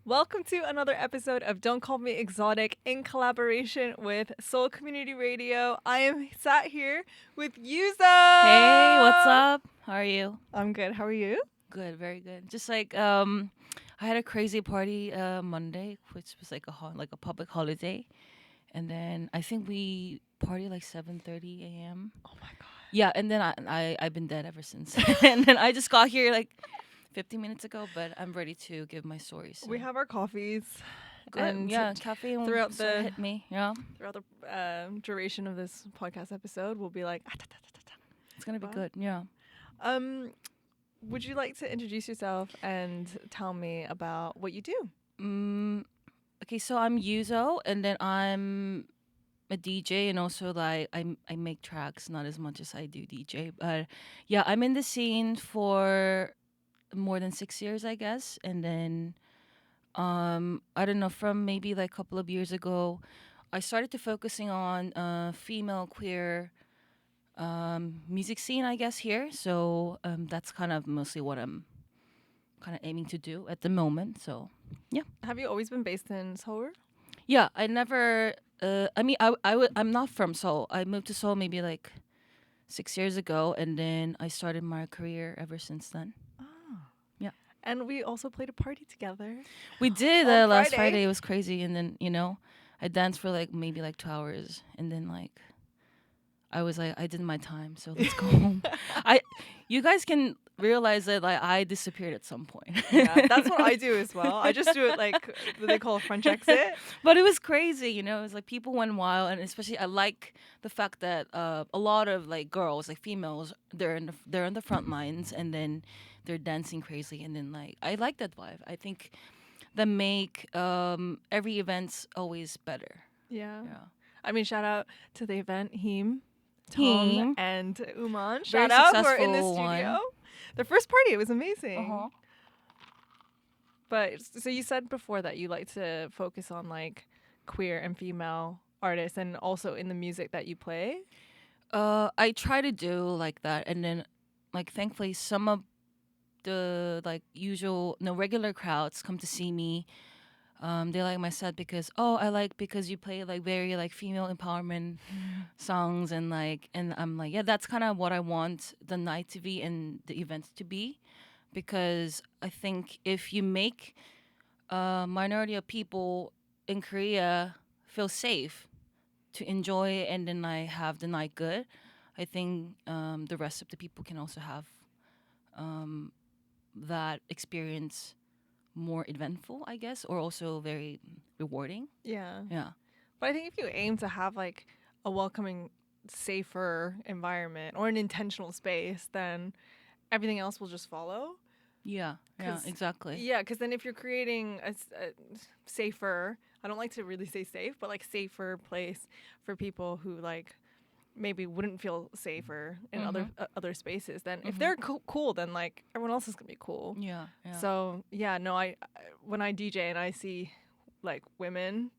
Welcome to another episode of Don't Call Me Exotic in collaboration with Seoul Community Radio. I am sat here with Yuzo. Hey, what's up? How are you? I'm good. How are you? Good, very good. Just like I had a crazy party Monday, which was like a public holiday, and then I think we partied like 7:30 a.m. Oh my god. Yeah, and then I've been dead ever since. And then I just got here like 15 minutes ago, but I'm ready to give my story. So. We have our coffees. Good. And Yeah, caffeine throughout sort of the hit me. Yeah, throughout the duration of this podcast episode, we'll be like. it's gonna be Wow. good. Yeah. Would you like to introduce yourself and tell me about what you do? Okay, so I'm Yuzo, and then I'm a DJ, and also like I make tracks, not as much as I do DJ, but yeah, I'm in the scene for more than 6 years, I guess, and then I don't know, from maybe like a couple of years ago, I started to focusing on female queer music scene, I guess here. So that's kind of mostly what I'm kind of aiming to do at the moment. So yeah. Have you always been based in Seoul? Yeah, I never. I'm not from Seoul. I moved to Seoul maybe like 6 years ago, and then I started my career ever since then. Yeah, And we also played a party together. we did On last Friday. Friday. It was crazy, and then I danced for like maybe like 2 hours, and then like I was like, I did my time, so let's go home. You guys can realize that like I disappeared at some point. Yeah, that's what I do as well. I just do it like they call a French exit. But it was crazy, It was like people went wild, and especially I like the fact that a lot of like girls, like females, they're in the front lines, and then they're dancing crazy, and then like I like that vibe. I think that make every event's always better. Yeah. Yeah. I mean, shout out to the event, Tom Him. and Uman. Very Shout out for in the successful studio. one. The first party, it was amazing. Uh-huh. But so you said before that you like to focus on like queer and female artists and also in the music that you play. I try to do like that, and then like thankfully some of the like regular crowds come to see me. They like my set because because you play like very like female empowerment songs, and I'm like, yeah, that's kind of what I want the night to be and the event to be, because I think if you make a minority of people in Korea feel safe to enjoy and then like have the night good, I think the rest of the people can also have that experience more eventful, I guess, or also very rewarding. Yeah. Yeah. But I think if you aim to have like a welcoming, safer environment or an intentional space, then everything else will just follow. Yeah. Yeah. 'Cause- Exactly. Yeah, because then if you're creating a safer, I don't like to really say safe, but like safer place for people who like maybe wouldn't feel safer in other spaces, then if they're cool, then like everyone else is gonna be cool. Yeah. Yeah. So yeah, no, I when I DJ and I see like women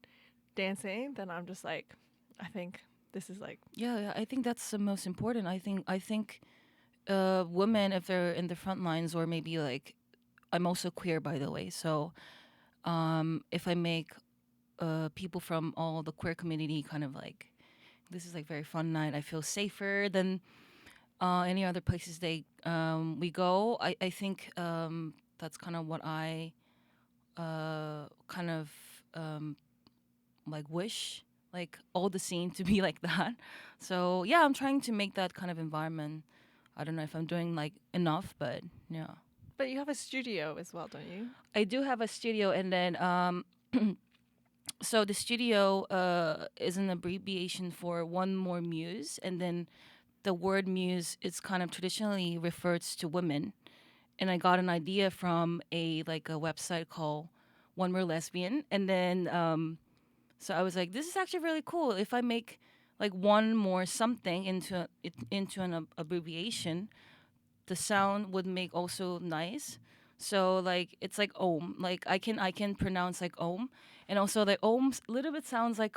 dancing, then I'm just like, I think this is like yeah. I think that's the most important. I think women, if they're in the front lines, or maybe like I'm also queer, by the way. So if I make people from all the queer community kind of like, this is like very fun night, I feel safer than any other places we go. I think that's kind of what I kind of like wish like all the scene to be like that. So yeah, I'm trying to make that kind of environment. I don't know if I'm doing like enough, but yeah. But you have a studio as well, don't you? I do have a studio, and then so the studio is an abbreviation for One More Muse, and then the word muse is kind of traditionally refers to women. And I got an idea from a website called One More Lesbian, and then so I was like, this is actually really cool. If I make like one more something into an abbreviation, the sound would make also nice. So like it's like om, like I can pronounce like om, and also like om a little bit sounds like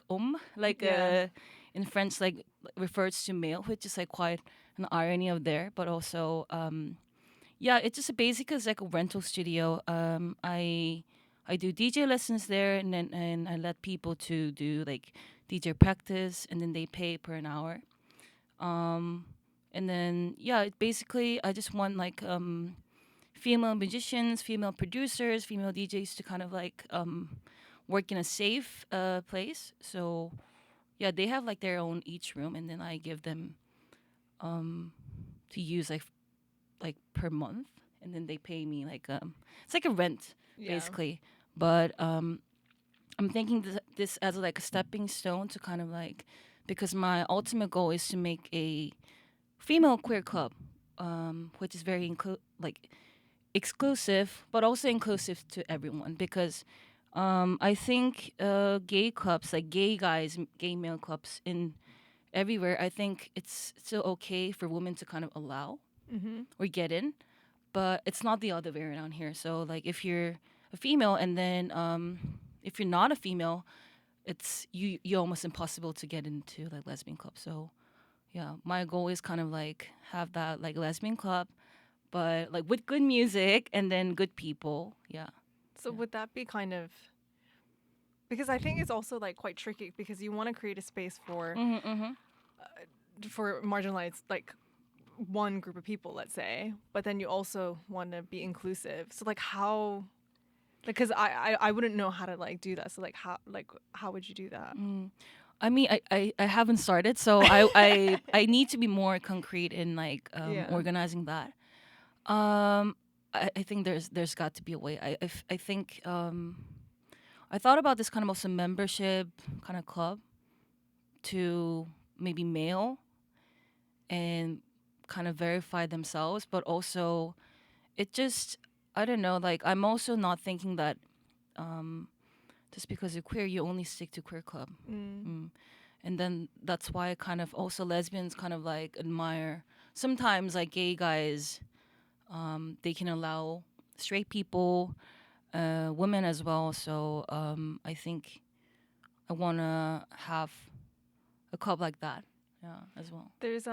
like Yeah. in French, like refers to male, which is like quite an irony of there, but also yeah, it's just basically like a rental studio. I I do DJ lessons there, and I let people to do like DJ practice, and then they pay per an hour. Um, and then basically I just want like female musicians, female producers, female DJs to kind of like work in a safe place. So yeah, they have like their own each room, and then I give them to use like per month, and then they pay me like it's like a rent basically. But I'm thinking this as like a stepping stone to kind of like, because my ultimate goal is to make a female queer club, which is very like exclusive, but also inclusive to everyone. Because I think gay clubs, like gay guys, gay male clubs in everywhere, I think it's still okay for women to kind of allow or get in, but it's not the other way around here. So like if you're a female, and then if you're not a female, it's you're almost impossible to get into like lesbian clubs. So yeah, my goal is kind of like have that like lesbian club, but like with good music and then good people. Yeah. So would that be kind of, because I think it's also like quite tricky, because you want to create a space for marginalized like one group of people, let's say, but then you also want to be inclusive. So like how, because I wouldn't know how to like do that. So like how would you do that? I mean, I haven't started, so I need to be more concrete in like organizing that. I think there's got to be a way. I think I thought about this kind of also membership kind of club to maybe mail and kind of verify themselves, but also it just, I don't know, like I'm also not thinking that just because you're queer you only stick to queer club. And then that's why kind of also lesbians kind of like admire sometimes like gay guys, they can allow straight people, women as well. So I think I want to have a club like that, as well. There's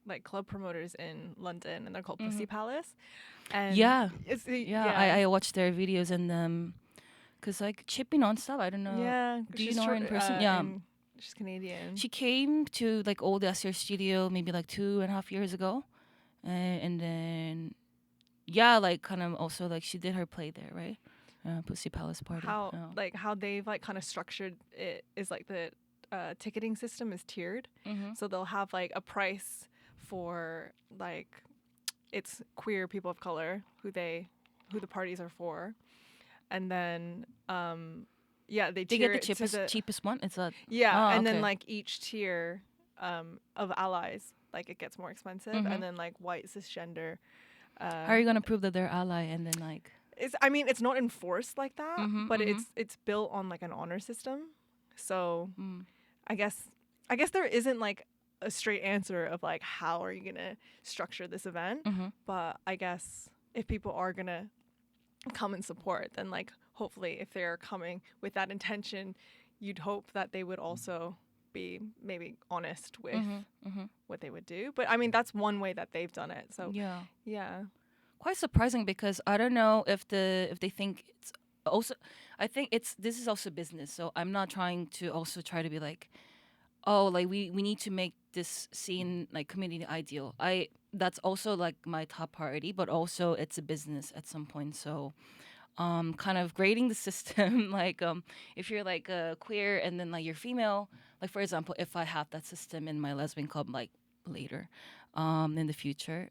like club promoters in London, and they're called Pussy Palace. And I watched their videos, and cause like Chippy nonstop. I don't know. Yeah, do you know her in person? She's Canadian. She came to like old SCR studio maybe like 2.5 years ago, and then like kind of also like she did her play there, right? Pussy Palace party. How they've like kind of structured it is like the ticketing system is tiered. So they'll have like a price for like it's queer people of color who the parties are for, and then they tier get the cheapest one. It's a then like each tier of allies, like it gets more expensive, and then like white cisgender. How are you gonna prove that they're ally and then like? It's not enforced like that, but it's built on like an honor system. So I guess there isn't like a straight answer of like how are you gonna structure this event, but I guess if people are gonna come and support, then like hopefully if they're coming with that intention, you'd hope that they would also be maybe honest with what they would do. But I mean that's one way that they've done it. So yeah. Quite surprising, because I don't know if they think it's also, I think this is also business. So I'm not trying to also try to be like, oh, like we need to make this scene like community ideal. That's also like my top priority, but also it's a business at some point. So kind of grading the system, like if you're like queer and then like you're female, like for example, if I have that system in my lesbian club like later in the future,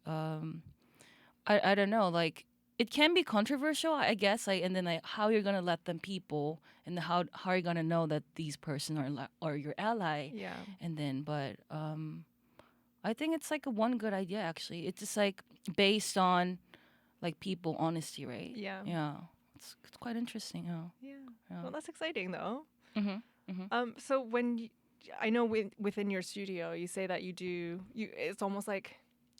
I don't know, like it can be controversial, I guess, like, and then like how you're gonna let them people, and how are you gonna know that these person are your ally? Yeah. And then, but I think it's like one good idea actually. It's just like based on like people honesty, right? Yeah. Yeah. It's quite interesting. Yeah. Well, that's exciting though. Mm-hmm. So when I know within your studio, you say that it's almost like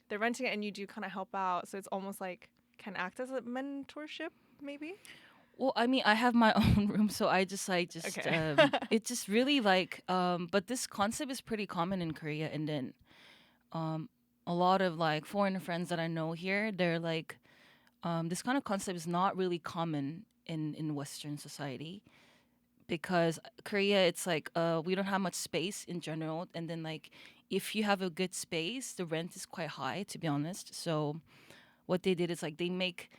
they're renting it and you do kind of help out. So it's almost like can act as a mentorship, maybe? Well, I mean, I have my own room, so I just okay. It's just really like, but this concept is pretty common in Korea, and then a lot of like foreign friends that I know here, they're like, this kind of concept is not really common in Western society, because Korea, it's like we don't have much space in general, and then like if you have a good space, the rent is quite high, to be honest. So what they did is like they make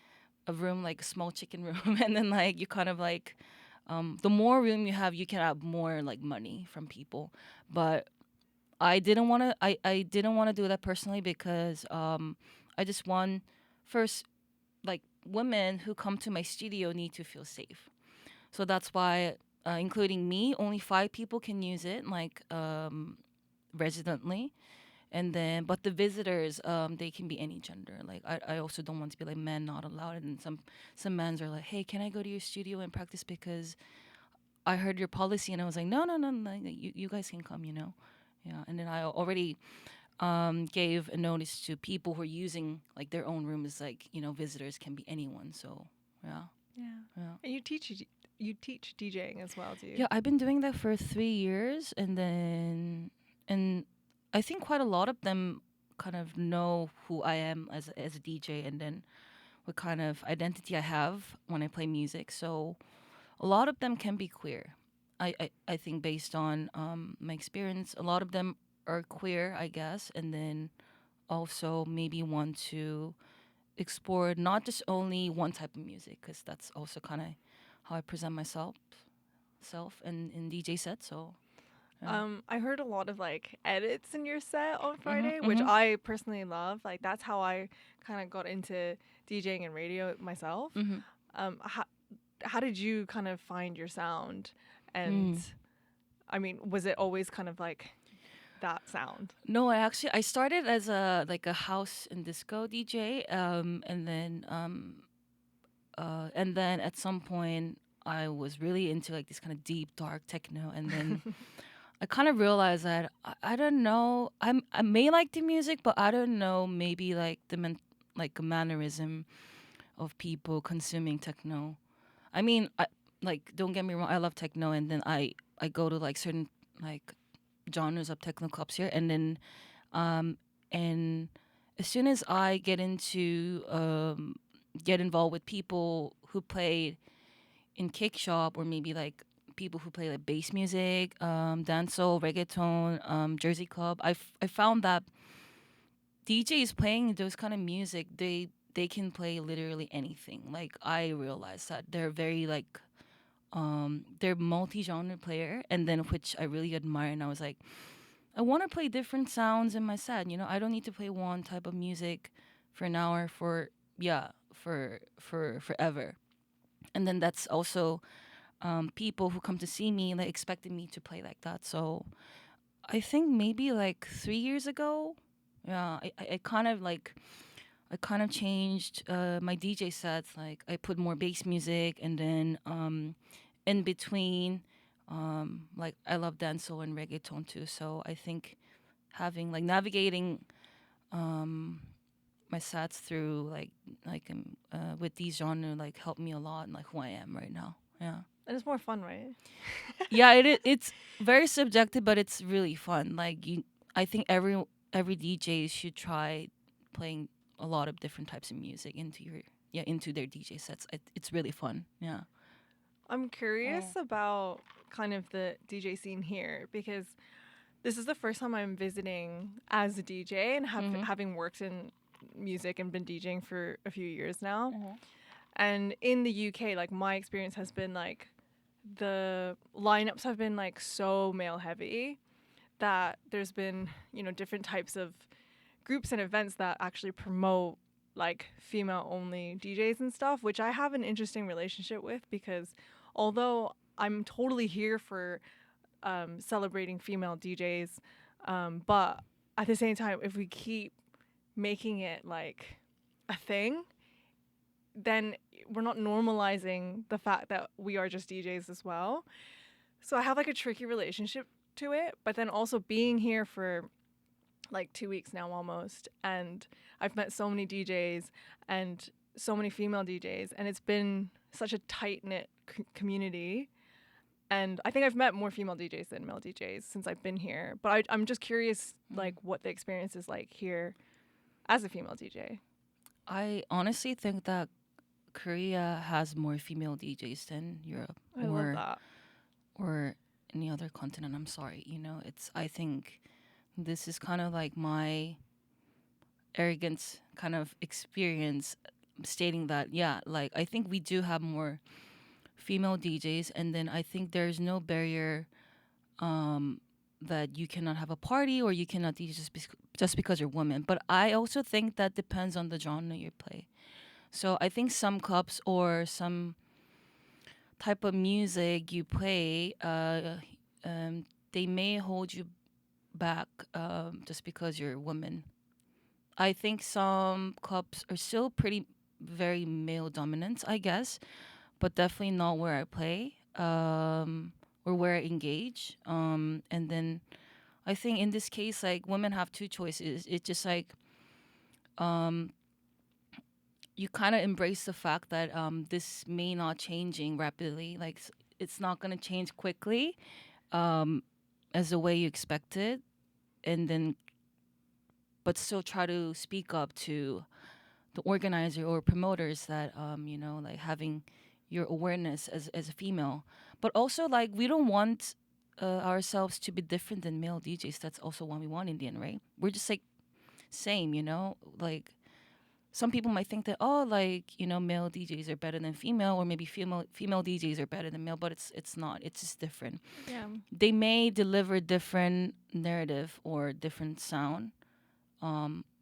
a room like a small chicken room, and then like you kind of like the more room you have, you can have more like money from people. But I didn't want to do that personally, because I just want, first, like women who come to my studio need to feel safe. So that's why, including me, only 5 people can use it, like residently. And then, but the visitors, they can be any gender. Like I also don't want to be like men not allowed. And some men's are like, hey, can I go to your studio and practice because I heard your policy? And I was like, no, no, no, no, you guys can come, you know. Yeah. And then I already gave a notice to people who are using like their own rooms, like, you know, visitors can be anyone. So yeah. Yeah. Yeah. And you teach DJing as well, do you? Yeah, I've been doing that for 3 years, and I think quite a lot of them kind of know who I am as a DJ, and then what kind of identity I have when I play music. So a lot of them can be queer. I think based on my experience, a lot of them are queer, I guess, and then also maybe want to explore not just only one type of music, because that's also kind of how I present myself in DJ sets. So yeah. I heard a lot of like edits in your set on Friday, Mhm, which mhm. I personally love. Like that's how I kind of got into DJing and radio myself. Mhm. How did you kind of find your sound? And Mm. I mean, was it always kind of like that sound? No, I started as a like a house and disco DJ, and then at some point I was really into like this kind of deep dark techno, and then I kind of realized that I don't know, I may like the music, but I don't know, maybe like like a mannerism of people consuming techno. I mean, like don't get me wrong, I love techno, and then I go to like certain like genres of techno clubs here, and then um and as soon as I get involved with people who play in kick shop, or maybe like people who play like bass music, dancehall, reggaeton, Jersey club, I found that DJs playing those kind of music, they can play literally anything. Like I realized that they're very like they're multi-genre player, and then which I really admire. And I was like, I want to play different sounds in my set. You know, I don't need to play one type of music for an hour for forever. And then that's also people who come to see me like expected me to play like that. So I think maybe like 3 years ago, yeah, I kind of changed my DJ sets. Like I put more bass music, and then in between, like I love dancehall and reggaeton too. So I think having like navigating um, my sets through with these genre like helped me a lot in like who I am right now. Yeah. And it's more fun, right? Yeah, it's very subjective, but it's really fun. Like I think every DJ should try playing a lot of different types of music into their DJ sets. It's really fun. Yeah. I'm curious Oh. about kind of the DJ scene here because this is the first time I'm visiting as a DJ and having worked in music and been DJing for a few years now. And in the UK, like my experience has been like the lineups have been like so male heavy that there's been, you know, different types of groups and events that actually promote like female only DJs and stuff, which I have an interesting relationship with because although I'm totally here for celebrating female DJs, but at the same time, if we keep making it like a thing, then we're not normalizing the fact that we are just DJs as well. So I have like a tricky relationship to it, but then also being here for like 2 weeks now almost, and I've met so many DJs and so many female DJs, and it's been such a tight-knit community. And I think I've met more female DJs than male DJs since I've been here. But I'm just curious, like, what the experience is like here as a female DJ. I honestly think that Korea has more female DJs than Europe I love that. or any other continent. I'm sorry, it's I think this is kind of like my arrogant kind of experience stating that yeah, like I think we do have more female DJs, and then I think there's no barrier um that you cannot have a party or you cannot DJ just because you're a woman. But I also think that depends on the genre you play. So I think some clubs or some type of music you play, they may hold you back just because you're a woman. I think some clubs are still pretty very male dominant, I guess, but definitely not where I play or where I engage. And then I think in this case, like women have two choices. It's just like um, you kind of embrace the fact that this may not changing rapidly. Like it's not gonna change quickly um, as the way you expected, and then but still try to speak up to the organizer or promoters that like having your awareness as a female, but also like we don't want ourselves to be different than male DJs. That's also what we want in the end, right? We're just like same, like some people might think that like male DJs are better than female, or maybe female DJs are better than male, but it's not. It's just different. Yeah. They may deliver different narrative or different sound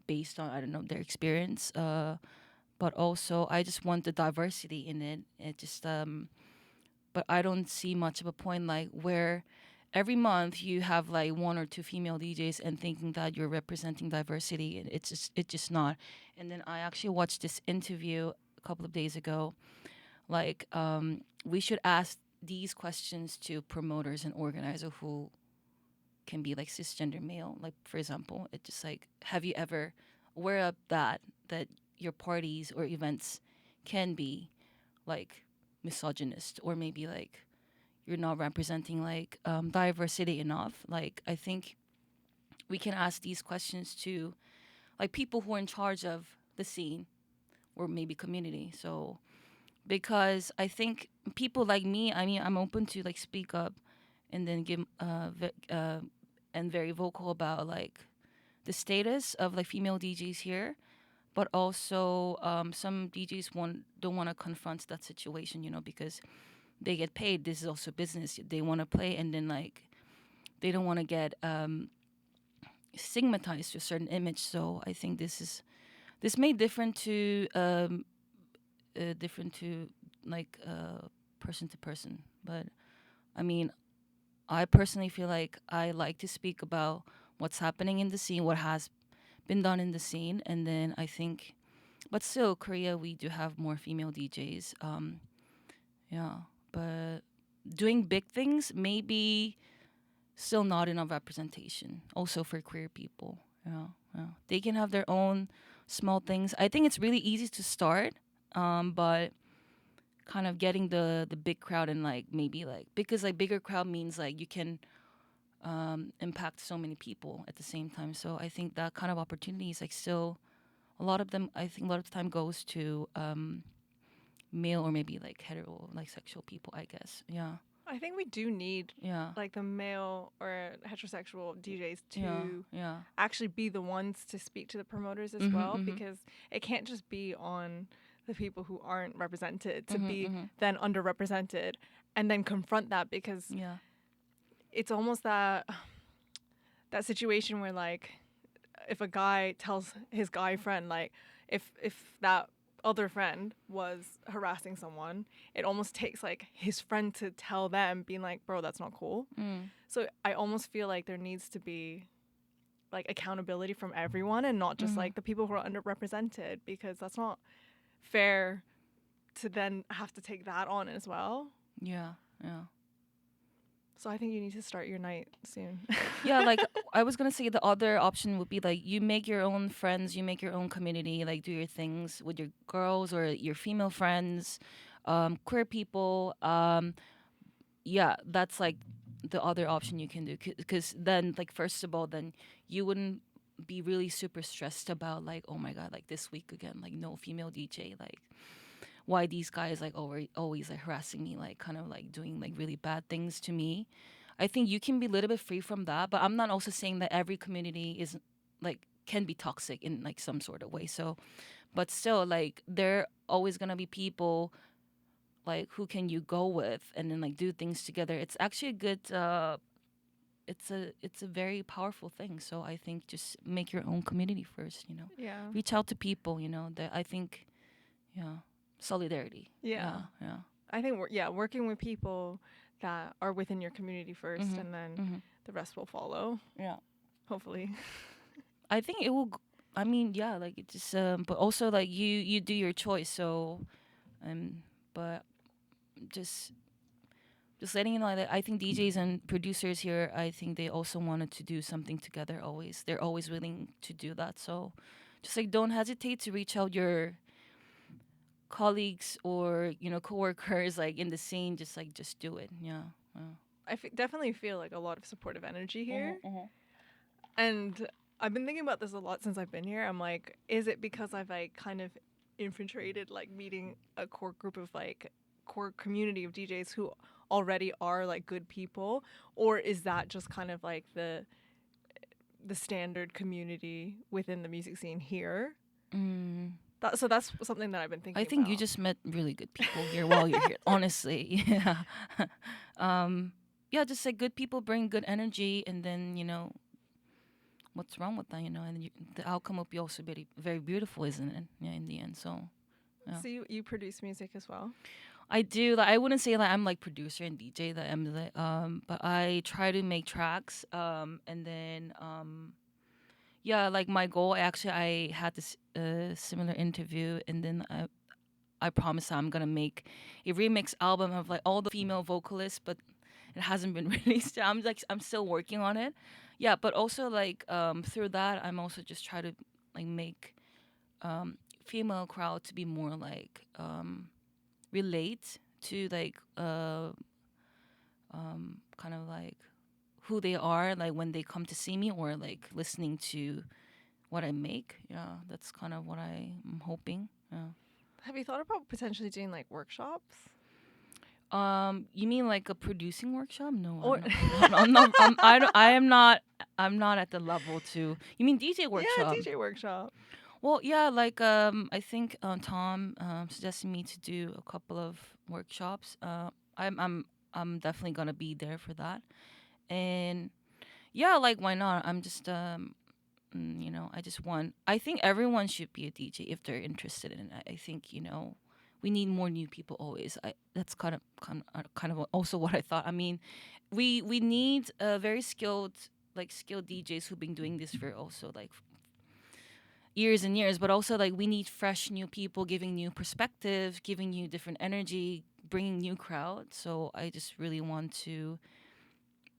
based on I don't know their experience. But also I just want the diversity in it. It just but I don't see much of a point like where every month you have like one or two female DJs and thinking that you're representing diversity. And it's just not. And then I actually watched this interview a couple of days ago. Like we should ask these questions to promoters and organizers who can be like cisgender male. Like for example, it's just like have you ever aware of that your parties or events can be like misogynist, or maybe like you're not representing like diversity enough. Like I think we can ask these questions to like people who are in charge of the scene or maybe community. So because I think people like me, I mean, I'm open to like speak up and then give and very vocal about like the status of like female DJs here, but also some DJs don't want to confront that situation, because they get paid. This is also business. They want to play, and then like they don't want to get stigmatized to a certain image. So I think this may different to like person to person. But I mean, I personally feel like I like to speak about what's happening in the scene, what has been done in the scene, and then I think, but still, Korea we do have more female DJs. Yeah, but doing big things maybe still not enough representation. Also for queer people, yeah, they can have their own small things. I think it's really easy to start, but kind of getting the big crowd and like maybe like because like bigger crowd means like you can impact so many people at the same time. So I think that kind of opportunity is like still a lot of them. I think a lot of the time goes to male or maybe like hetero like sexual people. I guess. Yeah. I think we do need Yeah. like the male or heterosexual DJs Yeah. to Yeah. actually be the ones to speak to the promoters as well, because it can't just be on the people who aren't represented to be then underrepresented and then confront that, because Yeah. it's almost that situation where like if a guy tells his guy friend, like if that other friend was harassing someone, it almost takes like his friend to tell them, being like, bro, that's not cool. So I almost feel like there needs to be like accountability from everyone and not just like the people who are underrepresented, because that's not fair to then have to take that on as well. Yeah. Yeah. So I think you need to start your night soon. Yeah, like I was gonna say the other option would be like you make your own friends, you make your own community, like do your things with your girls or your female friends, queer people. Yeah, that's like the other option you can do, because then like first of all, then you wouldn't be really super stressed about like, oh my god, like this week again, like no female DJ, like why these guys like always like harassing me, like kind of like doing like really bad things to me. I think you can be a little bit free from that, but I'm not also saying that every community is like can be toxic in like some sort of way. So, but still, like there always gonna be people like who can you go with and then like do things together. It's actually a good. It's a very powerful thing. So I think just make your own community first. You know, Yeah. reach out to people. You know that I think, yeah, solidarity. Yeah. Yeah. I think working with people that are within your community 1st, and then the rest will follow. Yeah. Hopefully. I think it will. I mean, yeah, like it just. But also like you do your choice. So, but just letting you know that I think DJs and producers here, I think they also wanted to do something together. Always, they're always willing to do that. So, just like don't hesitate to reach out your colleagues or coworkers like in the scene. Just do it. Yeah. I definitely feel like a lot of supportive energy here. And I've been thinking about this a lot since I've been here. I'm like, is it because I've like kind of infiltrated like meeting a core group of like core community of DJs who already are like good people, or is that just kind of like the standard community within the music scene here? So that's something that I've been thinking I think about. you just met really good people here while you're here. Honestly, yeah. Yeah, just like good people bring good energy, and then what's wrong with that? And the outcome will be also very, very beautiful, isn't it? Yeah, in the end. So, yeah. So you produce music as well? I do. Like, I wouldn't say like I'm like producer and DJ. That I'm like, but I try to make tracks. And then yeah, like my goal. Actually, I had this similar interview, and then I promised I'm gonna make a remix album of like all the female vocalists, but it hasn't been released. I'm still working on it. Yeah, but also like through that, I'm also just trying to like make female crowd to be more like relate to like kind of like who they are like when they come to see me or like listening to what I make. Yeah, that's kind of what I'm hoping. Yeah. Have you thought about potentially doing like workshops? You mean like a producing workshop? No, Or I'm not. I am not. I'm not at the level to. You mean DJ workshop? Yeah, DJ workshop. Well, yeah, like I think Tom suggested me to do a couple of workshops. I'm definitely gonna be there for that, and yeah, like why not? I'm just I just want. I think everyone should be a DJ if they're interested in it. I think we need more new people always. That's kind of also what I thought. I mean, we need very skilled DJs who've been doing this for also like years and years, but also like we need fresh new people giving new perspective, giving you different energy, bringing new crowd. So I just really want to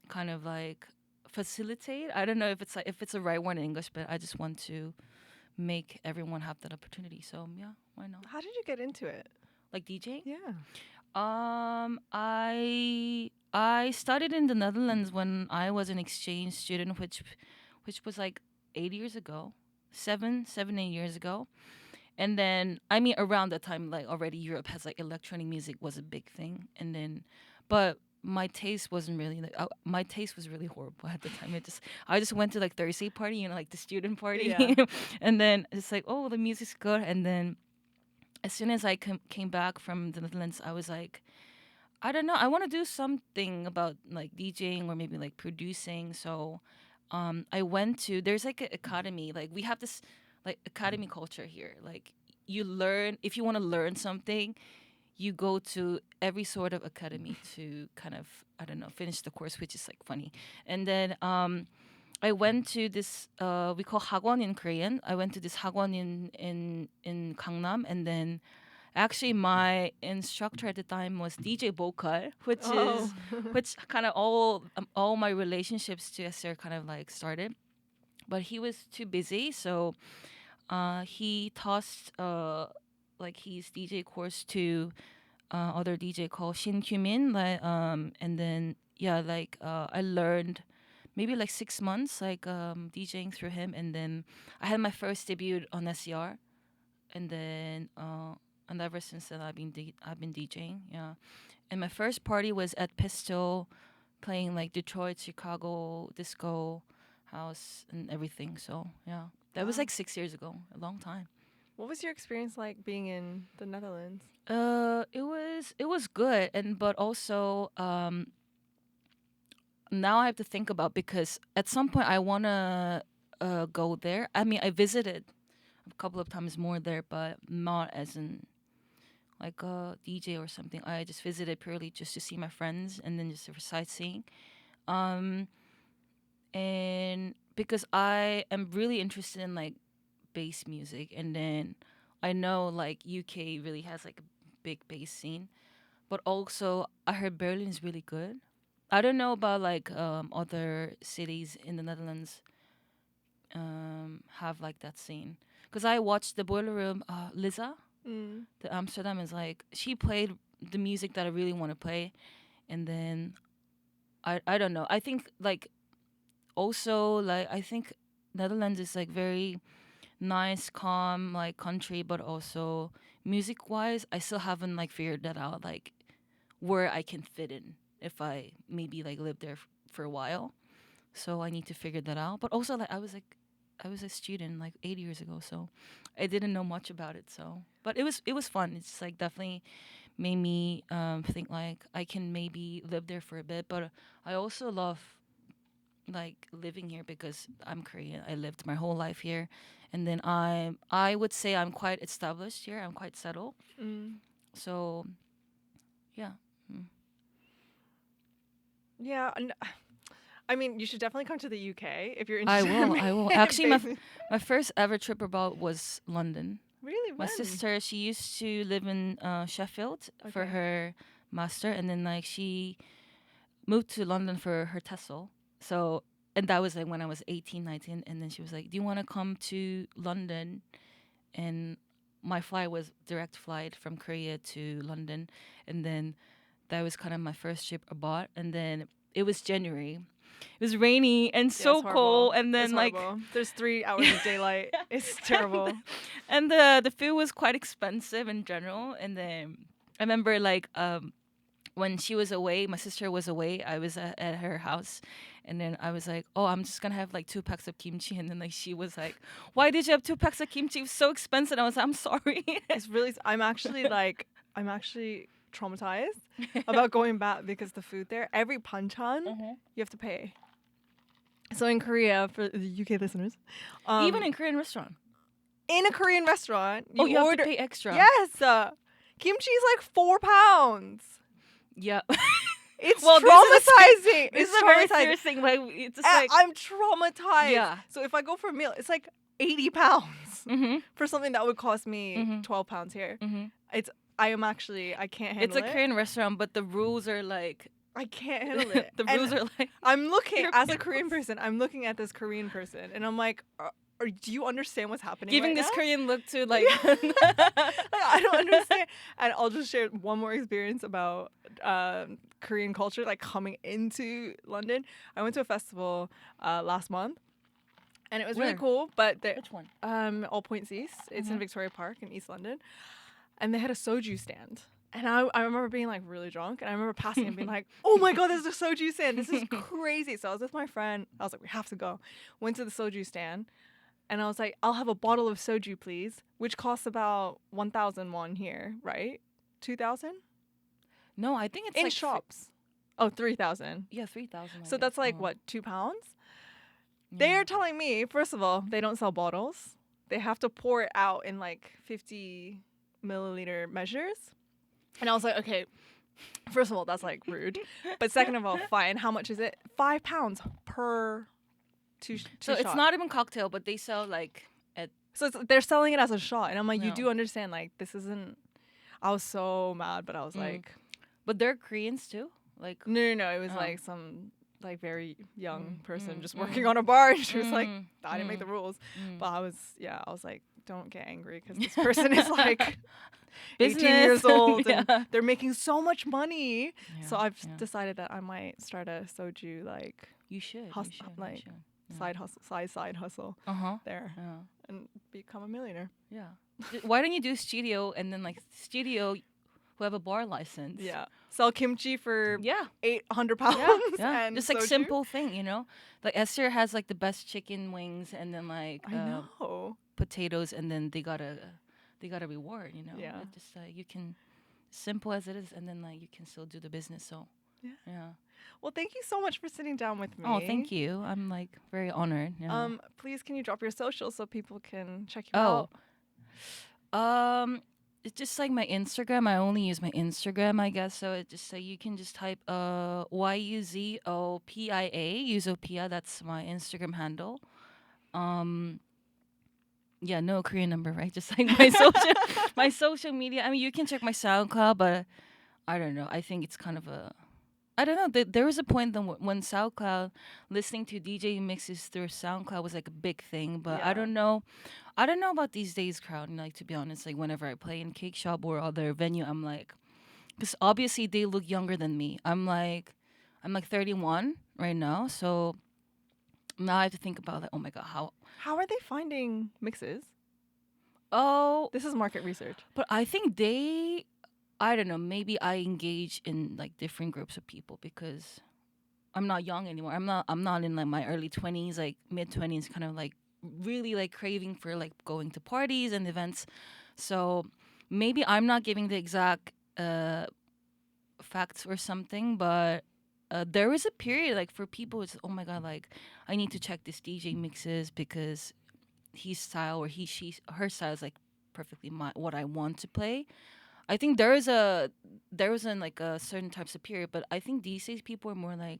kind of like facilitate. I don't know if it's a right word in English, but I just want to make everyone have that opportunity. So yeah, why not? How did you get into it? Like DJ? Yeah. I studied in the Netherlands when I was an exchange student, which was like 8 years ago, 8 years ago. And then I mean around that time, like already Europe has like electronic music was a big thing, and then but my taste wasn't really like my taste was really horrible at the time. I just went to like Thursday party, like the student party, Yeah. and then it's like, oh, the music's good. And then as soon as I came back from the Netherlands, I was like, I don't know, I want to do something about like DJing or maybe like producing. So I went to there's like an academy, like we have this like academy culture here. Like you learn if you want to learn something, you go to every sort of academy to kind of, I don't know, finish the course, which is like funny. And then I went to this we call hagwon in Korean. I went to this hagwon in Gangnam, and then actually my instructor at the time was DJ Bokal, which kind of all my relationships to SCR kind of like started. But he was too busy, so he tossed like his DJ course to other DJ called Shin Kyumin, like and then yeah, like I learned maybe like 6 months, like DJing through him, and then I had my first debut on SCR, and then and ever since then I've been DJing. Yeah, and my first party was at Pistol, playing like Detroit, Chicago disco, house, and everything. So yeah, that was like 6 years ago, a long time. What was your experience like being in the Netherlands? It was good, but also now I have to think about, because at some point I wanna go there. I mean, I visited a couple of times more there, but not as in like a DJ or something. I just visited purely just to see my friends and then just for sightseeing. And because I am really interested in like bass music, and then I know like UK really has like a big bass scene, but also I heard Berlin is really good. I don't know about like other cities in the Netherlands have like that scene, because I watched the Boiler Room. Liza, the Amsterdam, is like, she played the music that I really want to play, and then I don't know. I think like also like I think Netherlands is like very nice, calm, like country, but also music wise, I still haven't like figured that out, like where I can fit in if I maybe like live there for a while. So I need to figure that out. But also like I was a student like 8 years ago, so I didn't know much about it. So, but it was fun. It's like definitely made me think like I can maybe live there for a bit. But I also love like living here because I'm Korean. I lived my whole life here, and then I would say I'm quite established here. I'm quite settled. So, yeah. Yeah, and I mean, you should definitely come to the UK if you're I interested. will. Actually, my first ever trip abroad was London. Really? My sister, she used to live in Sheffield for Okay. her master, and then like she moved to London for her TESOL. So, and that was like when I was 18, 19, and then she was like, "Do you want to come to London?" And my flight was direct flight from Korea to London, and then that was kind of my first trip abroad. And then it was January. It was rainy and so cold, and then like there's 3 hours of daylight. It's terrible. And the food was quite expensive in general. And then I remember like when she was away, my sister was away, I was at her house, and then I was like, "Oh, I'm just gonna have like 2 packs of kimchi." And then like she was like, "Why did you have 2 packs of kimchi? It was so expensive." And I was like, "I'm sorry." It's really. I'm actually traumatized about going back because the food there, every panchan, you have to pay. So in Korea, for the UK listeners, even in Korean restaurant, in a Korean restaurant, you have to pay extra. Yes, kimchi is like £4. Yeah. It's traumatizing. It's a very serious thing. Like it's just like I'm traumatized. Yeah. So if I go for a meal, it's like £80 for something that would cost me £12 here. I can't handle it. It's a Korean restaurant, but the rules are like, I can't handle it. The rules are like, I'm looking as a Korean person. I'm looking at this Korean person, and I'm like, do you understand what's happening? Giving right this now? Korean look to like, like, I don't understand. And I'll just share one more experience about Korean culture, like coming into London. I went to a festival last month, and it was really cool. But which one? All Points East. It's in Victoria Park in East London, and they had a soju stand. And I remember being like really drunk, and I remember passing and being like, "Oh my god, there's a soju stand! This is crazy!" So I was with my friend. I was like, "We have to go." Went to the soju stand, and I was like, "I'll have a bottle of soju, please," which costs about 1,000 won here, right? 2,000? No, I think it's in like shops. 3,000. Yeah, 3,000. So that's like what, £2? Yeah. They are telling me, first of all, they don't sell bottles. They have to pour it out in like 50 milliliter measures. And I was like, okay, first of all, that's like rude. But second of all, fine. How much is it? £5 per two So shot. It's not even cocktail, but they sell like at. So they're selling it as a shot. And I'm like, you do understand, like, this isn't. I was so mad, but I was like. But they're Koreans too? Like. No. It was like some like very young person just working on a bar. And she was like, I didn't make the rules. But I was like, don't get angry because this person is like 18 years old and they're making so much money. Yeah, so I've decided that I might start a soju like You should. Hus- You should. like, You should. Yeah. side hustle there Yeah. and become a millionaire. Yeah. Why don't you do studio and then like studio who have a bar license? Yeah. Sell kimchi for Yeah. 800 pounds. Yeah. And Just like soju. simple thing, you know? Like SCR has like the best chicken wings and then like I know. potatoes and then they got a reward, you know? Yeah. Like, just you can simple as it is and then like you can still do the business. So yeah. Well, thank you so much for sitting down with me. Oh, thank you. I'm like very honored. Yeah. Please can you drop your socials so people can check you out? It's just like my Instagram. I only use my Instagram, I guess. So it just you can just type yuzopia, yuzopia. That's my Instagram handle. Yeah, no Korean number, right? Just like my social media. I mean, you can check my SoundCloud, but I don't know. I think it's kind of I don't know. There was a point when SoundCloud, listening to DJ mixes through SoundCloud was like a big thing, but I don't know. I don't know about these days crowd. And like to be honest, like whenever I play in cake shop or other venue, I'm like, because obviously they look younger than me. I'm like 31 right now, so now I have to think about like, oh my god, how are they finding mixes? Oh, This is market research. but I think I don't know, maybe I engage in like different groups of people because I'm not young anymore. I'm not in like my early 20s, like mid 20s, kind of like really like craving for like going to parties and events. So maybe I'm not giving the exact facts or something, but there was a period like for people it's, oh my god, like I need to check this DJ mixes because his style or her style is like perfectly what I want to play. I think there was like a certain types of period, but I think these days people are more like,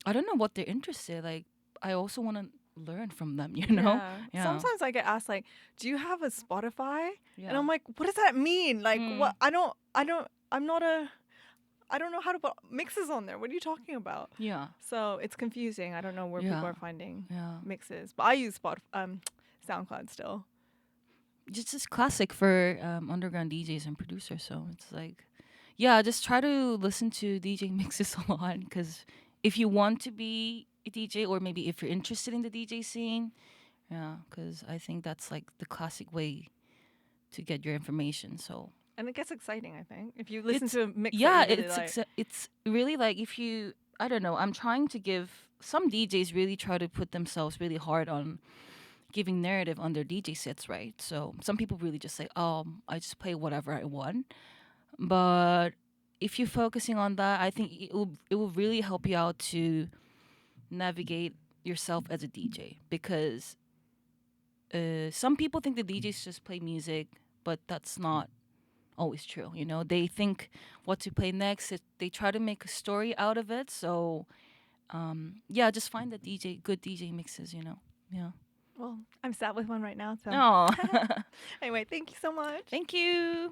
I don't know what they're interested. Like I also want to learn from them, you know? Yeah. Sometimes I get asked like, "Do you have a Spotify?" Yeah. And I'm like, "What does that mean? Like, what? I don't know how to put mixes on there. What are you talking about?" Yeah. So it's confusing. I don't know where people are finding Yeah. mixes, but I use SoundCloud still. Just classic for underground DJs and producers. So it's like, yeah, just try to listen to DJ mixes a lot because if you want to be a DJ or maybe if you're interested in the DJ scene, yeah, because I think that's like the classic way to get your information. So And it gets exciting, I think, if you listen to a mix. Yeah, that you really like. it's really like if you, I don't know, I'm trying to give, some DJs really try to put themselves really hard on giving narrative on their DJ sets, right? So some people really just say, I just play whatever I want. But if you're focusing on that, I think it will really help you out to navigate yourself as a DJ because some people think the DJs just play music, but that's not always true. You know, they think what to play next. They try to make a story out of it. So, yeah, just find the good DJ mixes. You know, yeah. Well, I'm sat with one right now. So Oh, anyway, thank you so much. thank you.